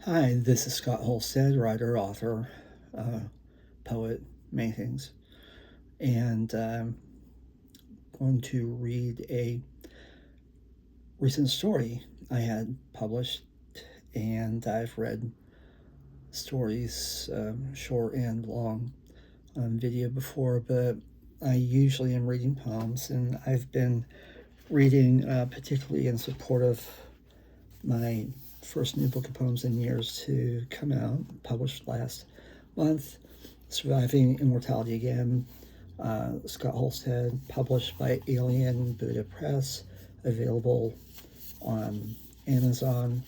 Hi, this is Scott Holstad, writer, author, uh, poet, many things, and I'm going to read a recent story I had published. And I've read stories, short and long, on video before, but I usually am reading poems, and I've been reading particularly in support of my first new book of poems in years to come out, published last month, Surviving Immortality Again, Scott Holstad, published by Alien Buddha Press, available on Amazon,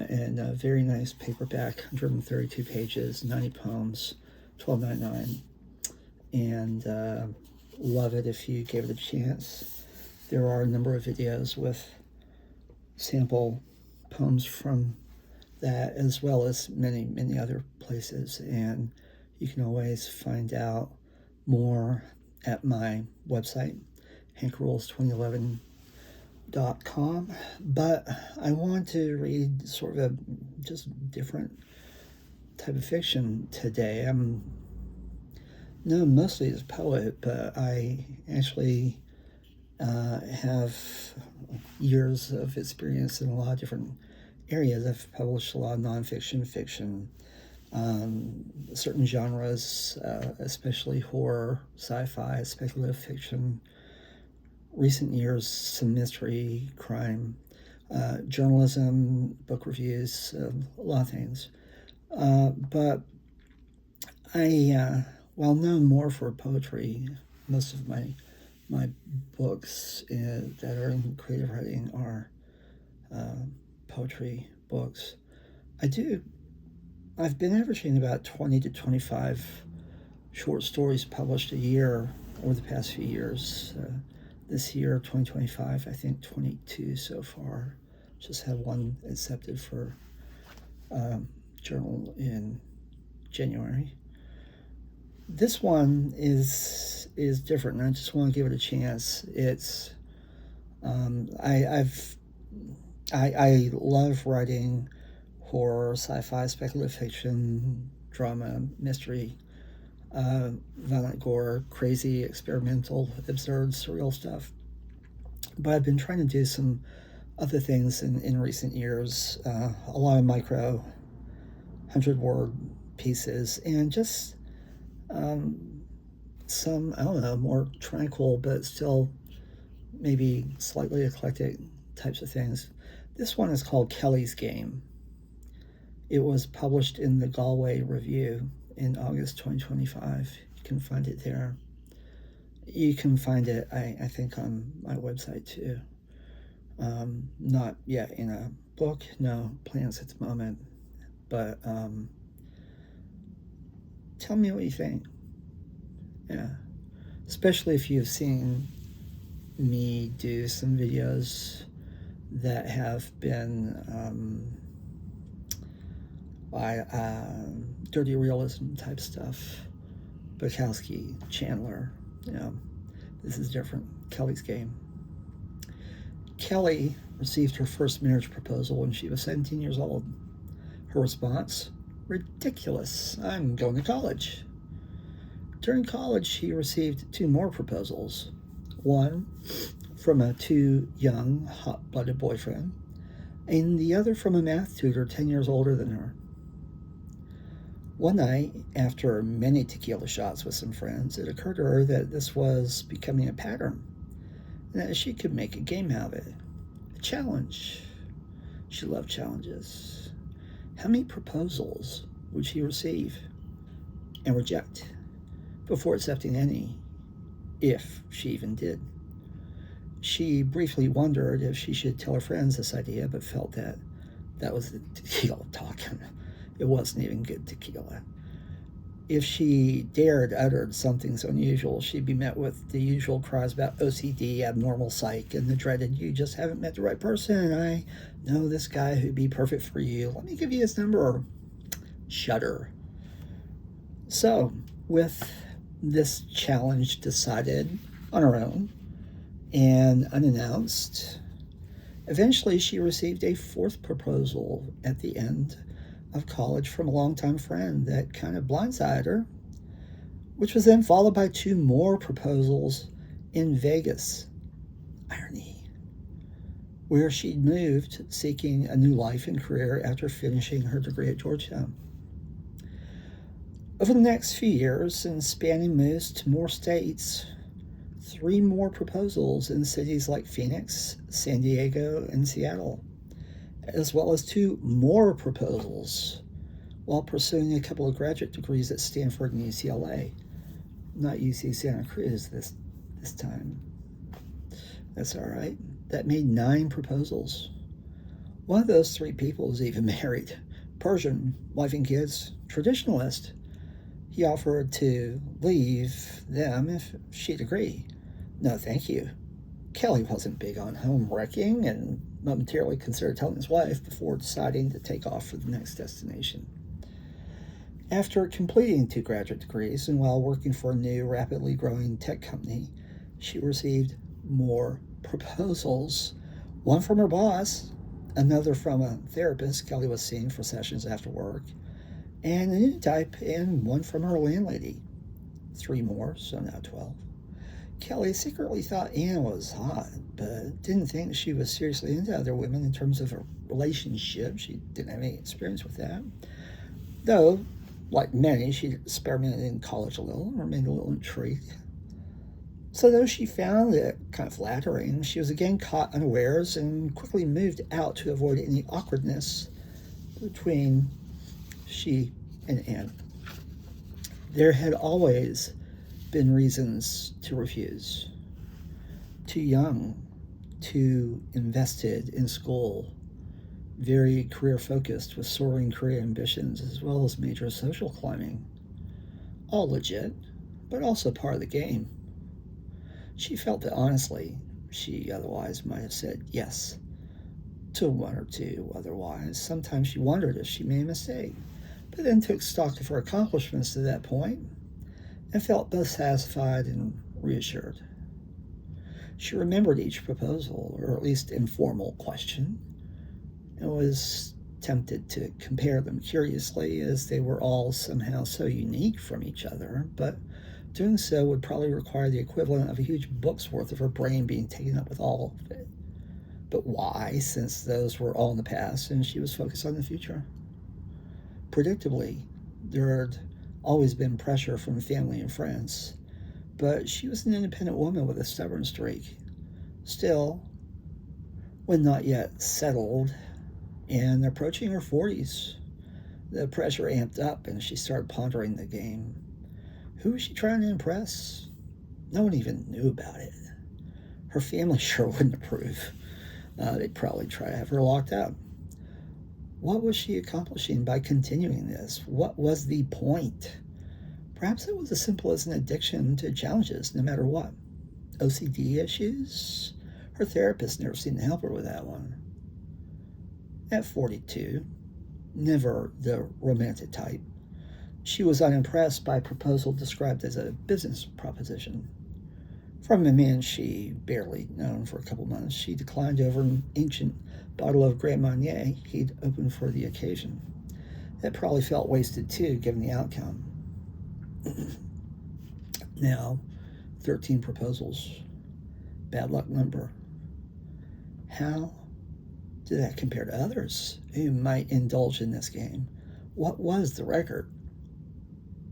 in a very nice paperback, 132 pages, 90 poems, $12.99, and love it if you gave it a chance. There are a number of videos with sample poems from that, as well as many other places, and you can always find out more at my website, hankrules2011.com. But I want to read sort of a just different type of fiction today. I'm known mostly as a poet, but I actually have years of experience in a lot of different areas. I've published a lot of nonfiction, fiction, certain genres, especially horror, sci-fi, speculative fiction. Recent years, some mystery, crime, journalism, book reviews, a lot of things. But while known more for poetry, most of my books that are in creative writing are poetry books. I've been averaging about 20 to 25 short stories published a year over the past few years. This year, 2025, I think 22 so far. Just had one accepted for journal in January. This one is different, and I just want to give it a chance. It's I love writing horror, sci-fi, speculative fiction, drama, mystery, violent gore, crazy, experimental, absurd, surreal stuff. But I've been trying to do some other things in recent years, a lot of micro, 100-word pieces, and just some, I don't know, more tranquil but still maybe slightly eclectic types of things. This one is called Kelli's Game. It was published in the Galway Review in August 2025. You can find it there. You can find it, I think, on my website too. Not yet in a book, no plans at the moment, but tell me what you think. Yeah, especially if you've seen me do some videos that have been by dirty realism type stuff. Bukowski, Chandler, this is different. Kelli's Game. Kelli received her first marriage proposal when she was 17 years old. Her response: ridiculous, I'm going to college. During college, she received two more proposals. One from a too young, hot-blooded boyfriend, and the other from a math tutor 10 years older than her. One night, after many tequila shots with some friends, it occurred to her that this was becoming a pattern, and that she could make a game out of it. A challenge. She loved challenges. How many proposals would she receive and reject before accepting any, if she even did? She briefly wondered if she should tell her friends this idea, but felt that was the tequila talking. It wasn't even good tequila. If she dared utter something so unusual, she'd be met with the usual cries about OCD, abnormal psych, and the dreaded, you just haven't met the right person. I know this guy who'd be perfect for you. Let me give you his number. Shudder. So, with this challenge decided on her own and unannounced, eventually she received a fourth proposal at the end of college from a longtime friend that kind of blindsided her, which was then followed by 2 more proposals in Vegas. Irony. Where she'd moved seeking a new life and career after finishing her degree at Georgetown. Over the next few years, and spanning moves to more states, 3 more proposals in cities like Phoenix, San Diego, and Seattle, as well as 2 more proposals while pursuing a couple of graduate degrees at Stanford and UCLA. Not UC Santa Cruz this time. That's all right. That made 9 proposals. One of those 3 people is even married. Persian, wife and kids, traditionalist. He offered to leave them if she'd agree. No, thank you. Kelli wasn't big on home wrecking and momentarily considered telling his wife before deciding to take off for the next destination. After completing 2 graduate degrees and while working for a new, rapidly growing tech company, she received more proposals. One from her boss, another from a therapist Kelli was seeing for sessions after work, and a new type, and one from her landlady. 3 more, so now 12. Kelli secretly thought Anna was hot, but didn't think she was seriously into other women in terms of a relationship. She didn't have any experience with that. Though, like many, she experimented in college a little and remained a little intrigued. So though she found it kind of flattering, she was again caught unawares and quickly moved out to avoid any awkwardness between she and Anne. There had always been reasons to refuse. Too young, too invested in school, very career-focused with soaring career ambitions as well as major social climbing. All legit, but also part of the game. She felt that honestly, she otherwise might have said yes to 1 or 2 otherwise. Sometimes she wondered if she made a mistake, but then took stock of her accomplishments to that point and felt both satisfied and reassured. She remembered each proposal, or at least informal question, and was tempted to compare them curiously as they were all somehow so unique from each other, but doing so would probably require the equivalent of a huge book's worth of her brain being taken up with all of it. But why, since those were all in the past and she was focused on the future? Predictably, there had always been pressure from family and friends, but she was an independent woman with a stubborn streak. Still, when not yet settled and approaching her 40s, the pressure amped up and she started pondering the game. Who was she trying to impress? No one even knew about it. Her family sure wouldn't approve. They'd probably try to have her locked up. What was she accomplishing by continuing this? What was the point? Perhaps it was as simple as an addiction to challenges, no matter what. OCD issues? Her therapist never seemed to help her with that one. At 42, never the romantic type, she was unimpressed by a proposal described as a business proposition. From a man she barely known for a couple months, she declined over an ancient bottle of Grand Marnier he'd opened for the occasion. That probably felt wasted too, given the outcome. Now, 13 proposals. Bad luck number. How did that compare to others who might indulge in this game? What was the record?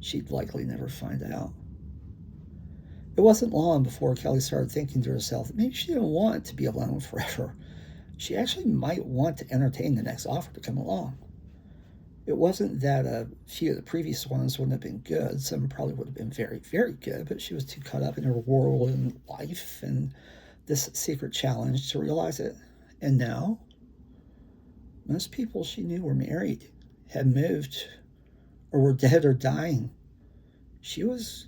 She'd likely never find out. It wasn't long before Kelli started thinking to herself that maybe she didn't want to be alone forever. She actually might want to entertain the next offer to come along. It wasn't that a few of the previous ones wouldn't have been good. Some probably would have been very, very good, but she was too caught up in her whirlwind life and this secret challenge to realize it. And now, most people she knew were married, had moved, or were dead or dying. She was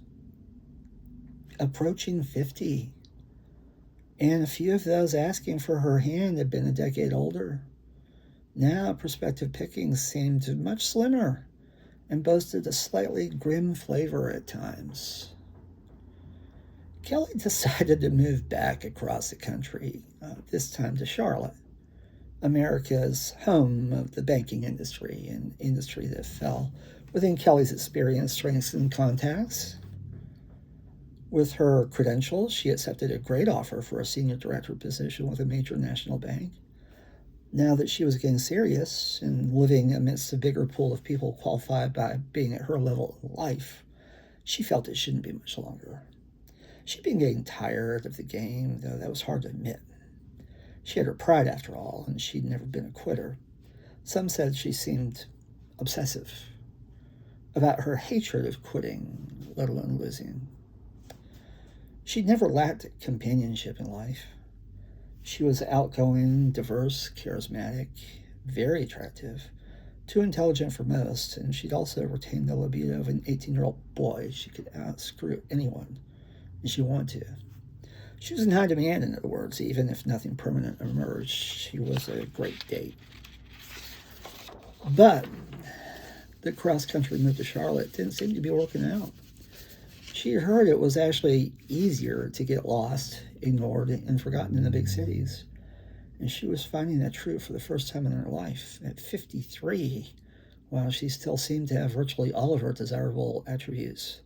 approaching 50, and a few of those asking for her hand had been a decade older. Now, prospective pickings seemed much slimmer and boasted a slightly grim flavor at times. Kelli decided to move back across the country, this time to Charlotte. America's home of the banking industry, an industry that fell within Kelli's experience, strengths, and contacts. With her credentials, she accepted a great offer for a senior director position with a major national bank. Now that she was getting serious and living amidst a bigger pool of people qualified by being at her level in life, she felt it shouldn't be much longer. She'd been getting tired of the game, though that was hard to admit. She had her pride, after all, and she'd never been a quitter. Some said she seemed obsessive about her hatred of quitting, let alone losing. She'd never lacked companionship in life. She was outgoing, diverse, charismatic, very attractive, too intelligent for most, and she'd also retained the libido of an 18-year-old boy. She could outscrew anyone, and she wanted to. She was in high demand, in other words, even if nothing permanent emerged. She was a great date. But the cross-country move to Charlotte didn't seem to be working out. She heard it was actually easier to get lost, ignored, and forgotten in the big cities. And she was finding that true for the first time in her life. At 53, while she still seemed to have virtually all of her desirable attributes,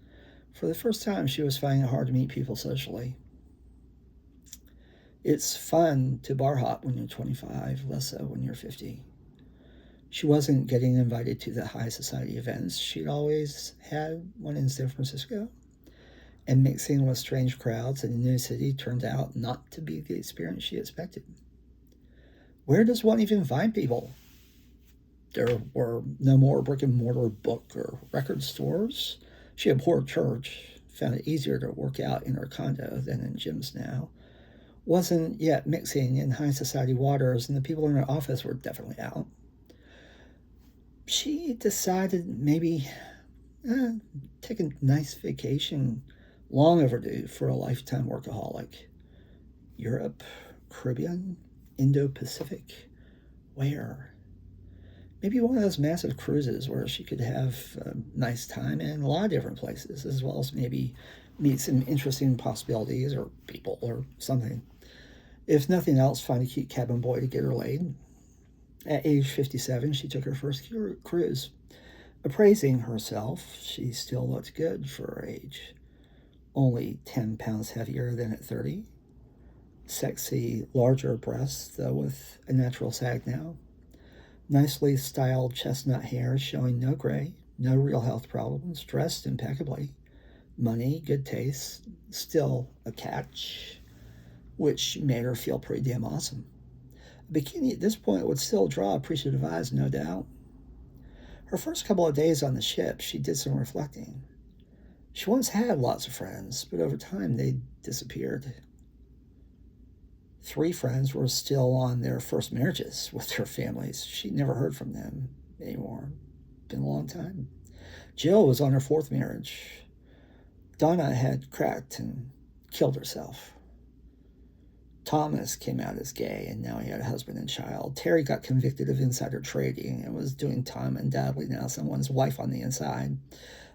for the first time she was finding it hard to meet people socially. It's fun to bar hop when you're 25, less so when you're 50. She wasn't getting invited to the high society events. She'd always had one in San Francisco. And mixing with strange crowds in a new city turned out not to be the experience she expected. Where does one even find people? There were no more brick-and-mortar book or record stores. She abhorred church, found it easier to work out in her condo than in gyms now. Wasn't yet mixing in high society waters, and the people in her office were definitely out. She decided maybe take a nice vacation, long overdue for a lifetime workaholic. Europe, Caribbean, Indo-Pacific. Where? Maybe one of those massive cruises where she could have a nice time in a lot of different places, as well as maybe meet some interesting possibilities or people or something. If nothing else, find a cute cabin boy to get her laid. At age 57, she took her first cruise. Appraising herself, she still looked good for her age. Only 10 pounds heavier than at 30. Sexy, larger breasts, though with a natural sag now. Nicely styled chestnut hair showing no gray, no real health problems, dressed impeccably. Money, good taste, still a catch, which made her feel pretty damn awesome. A bikini at this point would still draw appreciative eyes, no doubt. Her first couple of days on the ship, she did some reflecting. She once had lots of friends, but over time they disappeared. 3 friends were still on their first marriages with their families. She never heard from them anymore. Been a long time. Jill was on her 4th marriage. Donna had cracked and killed herself. Thomas came out as gay, and now he had a husband and child. Terry got convicted of insider trading and was doing time, undoubtedly now someone's wife on the inside.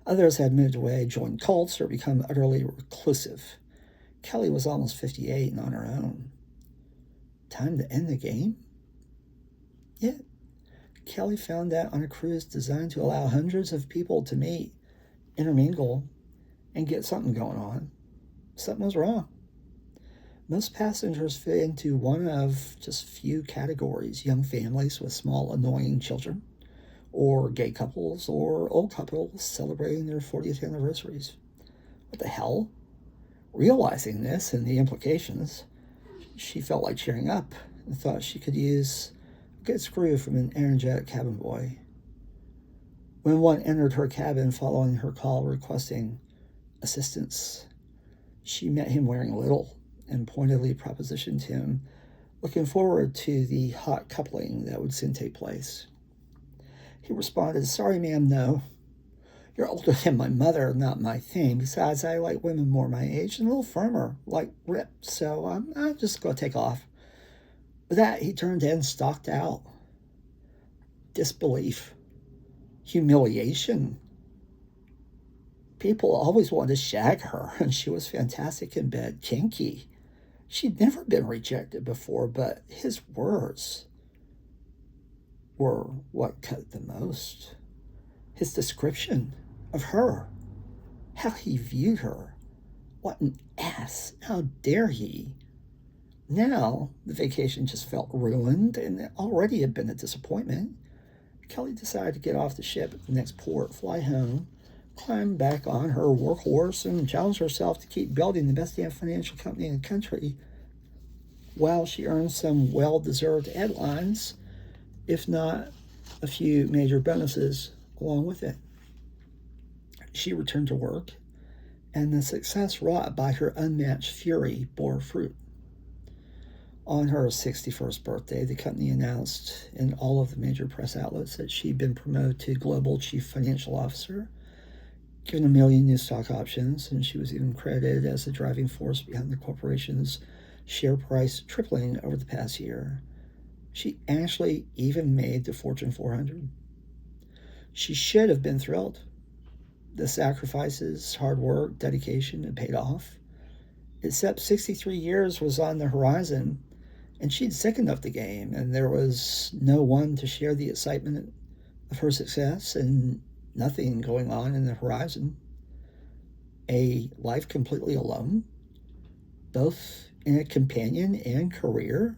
Others had moved away, joined cults, or become utterly reclusive. Kelli was almost 58 and on her own. Time to end the game? Yeah. Kelli found that on a cruise designed to allow hundreds of people to meet, intermingle, and get something going on. Something was wrong. Most passengers fit into one of just few categories: young families with small, annoying children, or gay couples, or old couples celebrating their 40th anniversaries. What the hell? Realizing this and the implications, she felt like cheering up and thought she could use a good screw from an energetic cabin boy. When one entered her cabin following her call requesting assistance, she met him wearing little and pointedly propositioned him, looking forward to the hot coupling that would soon take place. He responded, "Sorry, ma'am, no. You're older than my mother, not my thing. Besides, I like women more my age and a little firmer, like ripped, so I'm just going to take off." With that, he turned and stalked out. Disbelief. Humiliation. People always wanted to shag her, and she was fantastic in bed, kinky. She'd never been rejected before, but his words. were what cut the most. His description of her, how he viewed her. What an ass. How dare he? Now, the vacation just felt ruined, and it already had been a disappointment. Kelli decided to get off the ship at the next port, fly home, climb back on her workhorse, and challenge herself to keep building the best damn financial company in the country while she earned some well-deserved headlines, if not a few major bonuses along with it. She returned to work, and the success wrought by her unmatched fury bore fruit. On her 61st birthday, the company announced in all of the major press outlets that she'd been promoted to Global Chief Financial Officer, given 1 million new stock options, and she was even credited as the driving force behind the corporation's share price tripling over the past year. She actually even made the Fortune 400. She should have been thrilled. The sacrifices, hard work, dedication had paid off. Except 63 years was on the horizon, and she'd sickened of the game, and there was no one to share the excitement of her success, and nothing going on in the horizon. A life completely alone, both in a companion and career.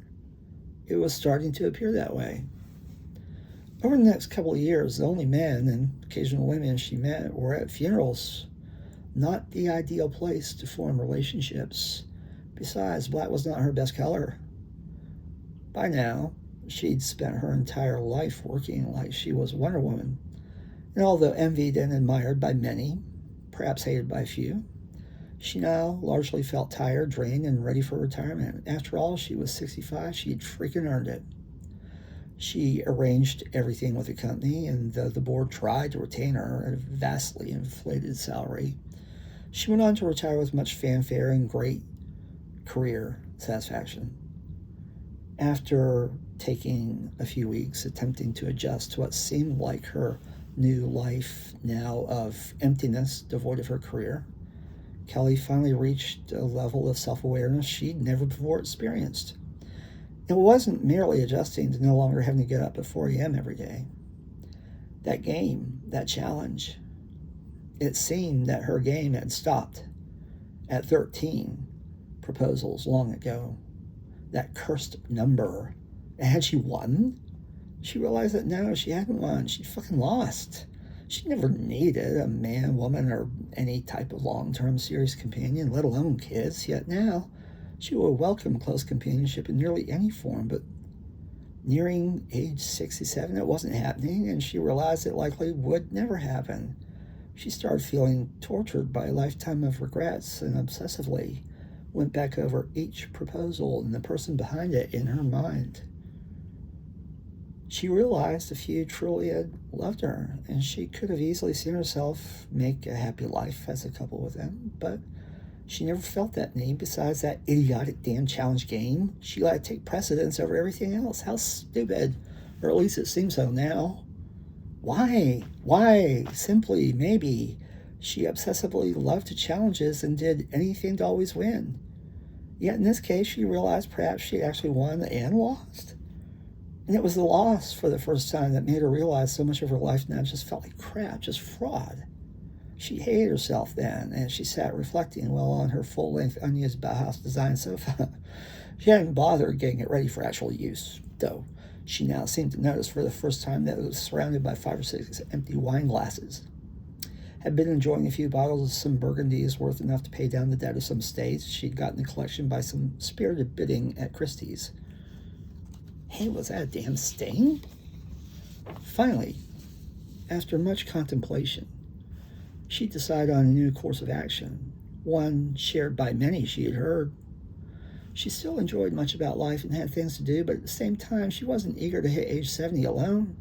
It was starting to appear that way. Over the next couple of years, the only men and occasional women she met were at funerals. Not the ideal place to form relationships. Besides, black was not her best color. By now, she'd spent her entire life working like she was Wonder Woman. And although envied and admired by many, perhaps hated by few, she now largely felt tired, drained, and ready for retirement. After all, she was 65. She'd freaking earned it. She arranged everything with the company, and though the board tried to retain her at a vastly inflated salary, she went on to retire with much fanfare and great career satisfaction. After taking a few weeks attempting to adjust to what seemed like her new life now of emptiness devoid of her career, Kelli finally reached a level of self-awareness she'd never before experienced. It wasn't merely adjusting to no longer having to get up at 4 a.m. every day. That game, that challenge, it seemed that her game had stopped at 13 proposals long ago. That cursed number. And had she won? She realized that no, she hadn't won. She'd fucking lost. She never needed a man, woman, or any type of long-term serious companion, let alone kids. Yet now, she would welcome close companionship in nearly any form, but nearing age 67, it wasn't happening, and she realized it likely would never happen. She started feeling tortured by a lifetime of regrets and obsessively went back over each proposal and the person behind it in her mind. She realized a few truly had loved her, and she could have easily seen herself make a happy life as a couple with them, but she never felt that need. Besides that idiotic damn challenge game, she let it take precedence over everything else. How stupid, or at least it seems so now. Why? Simply, maybe, she obsessively loved challenges and did anything to always win. Yet in this case, she realized perhaps she actually won and lost. And it was the loss for the first time that made her realize so much of her life now just felt like crap, just fraud. She hated herself then, and she sat reflecting while on her full-length unused Bauhaus design sofa. She hadn't bothered getting it ready for actual use, though she now seemed to notice for the first time that it was surrounded by 5 or 6 empty wine glasses. Had been enjoying a few bottles of some Burgundies worth enough to pay down the debt of some states she'd gotten the collection by some spirited bidding at Christie's. Hey, was that a damn stain? Finally, after much contemplation, she decided on a new course of action, one shared by many she had heard. She still enjoyed much about life and had things to do, but at the same time, she wasn't eager to hit age 70 alone,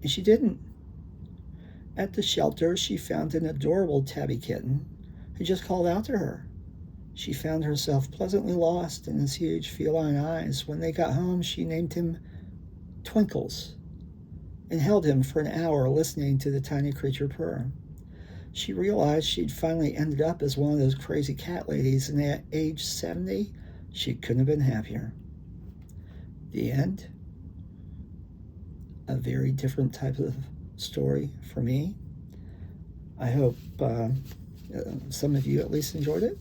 and she didn't. At the shelter, she found an adorable tabby kitten who just called out to her. She found herself pleasantly lost in his huge feline eyes. When they got home, she named him Twinkles and held him for an hour listening to the tiny creature purr. She realized she'd finally ended up as one of those crazy cat ladies, and at age 70, she couldn't have been happier. The end. a very different type of story for me. I hope some of you at least enjoyed it.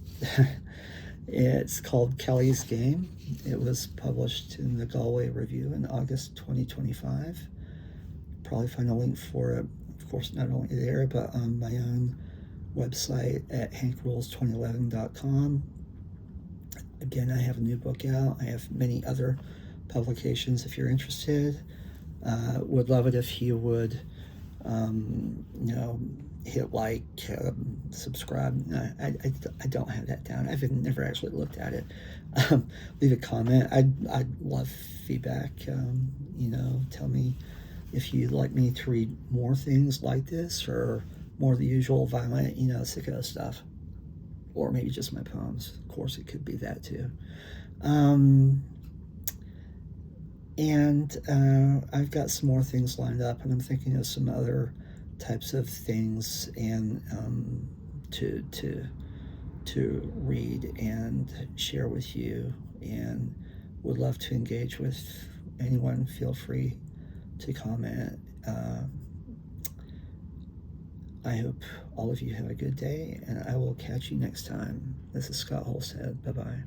It's called Kelli's Game. It was published in the Galway Review in August 2025. Probably find a link for it, of course, not only there, but on my own website at hankrules2011.com. Again, I have a new book out. I have many other publications if you're interested. Would love it if you would, hit like, subscribe. I don't have that down. I've never actually looked at it. Leave a comment. I'd love feedback. Tell me if you'd like me to read more things like this or more of the usual violent, sicko stuff. Or maybe just my poems. Of course, it could be that too. I've got some more things lined up, and I'm thinking of some other types of things and to read and share with you, and would love to engage with anyone. Feel free to comment. I hope all of you have a good day, and I will catch you next time. This is Scott Holstad. Bye-bye.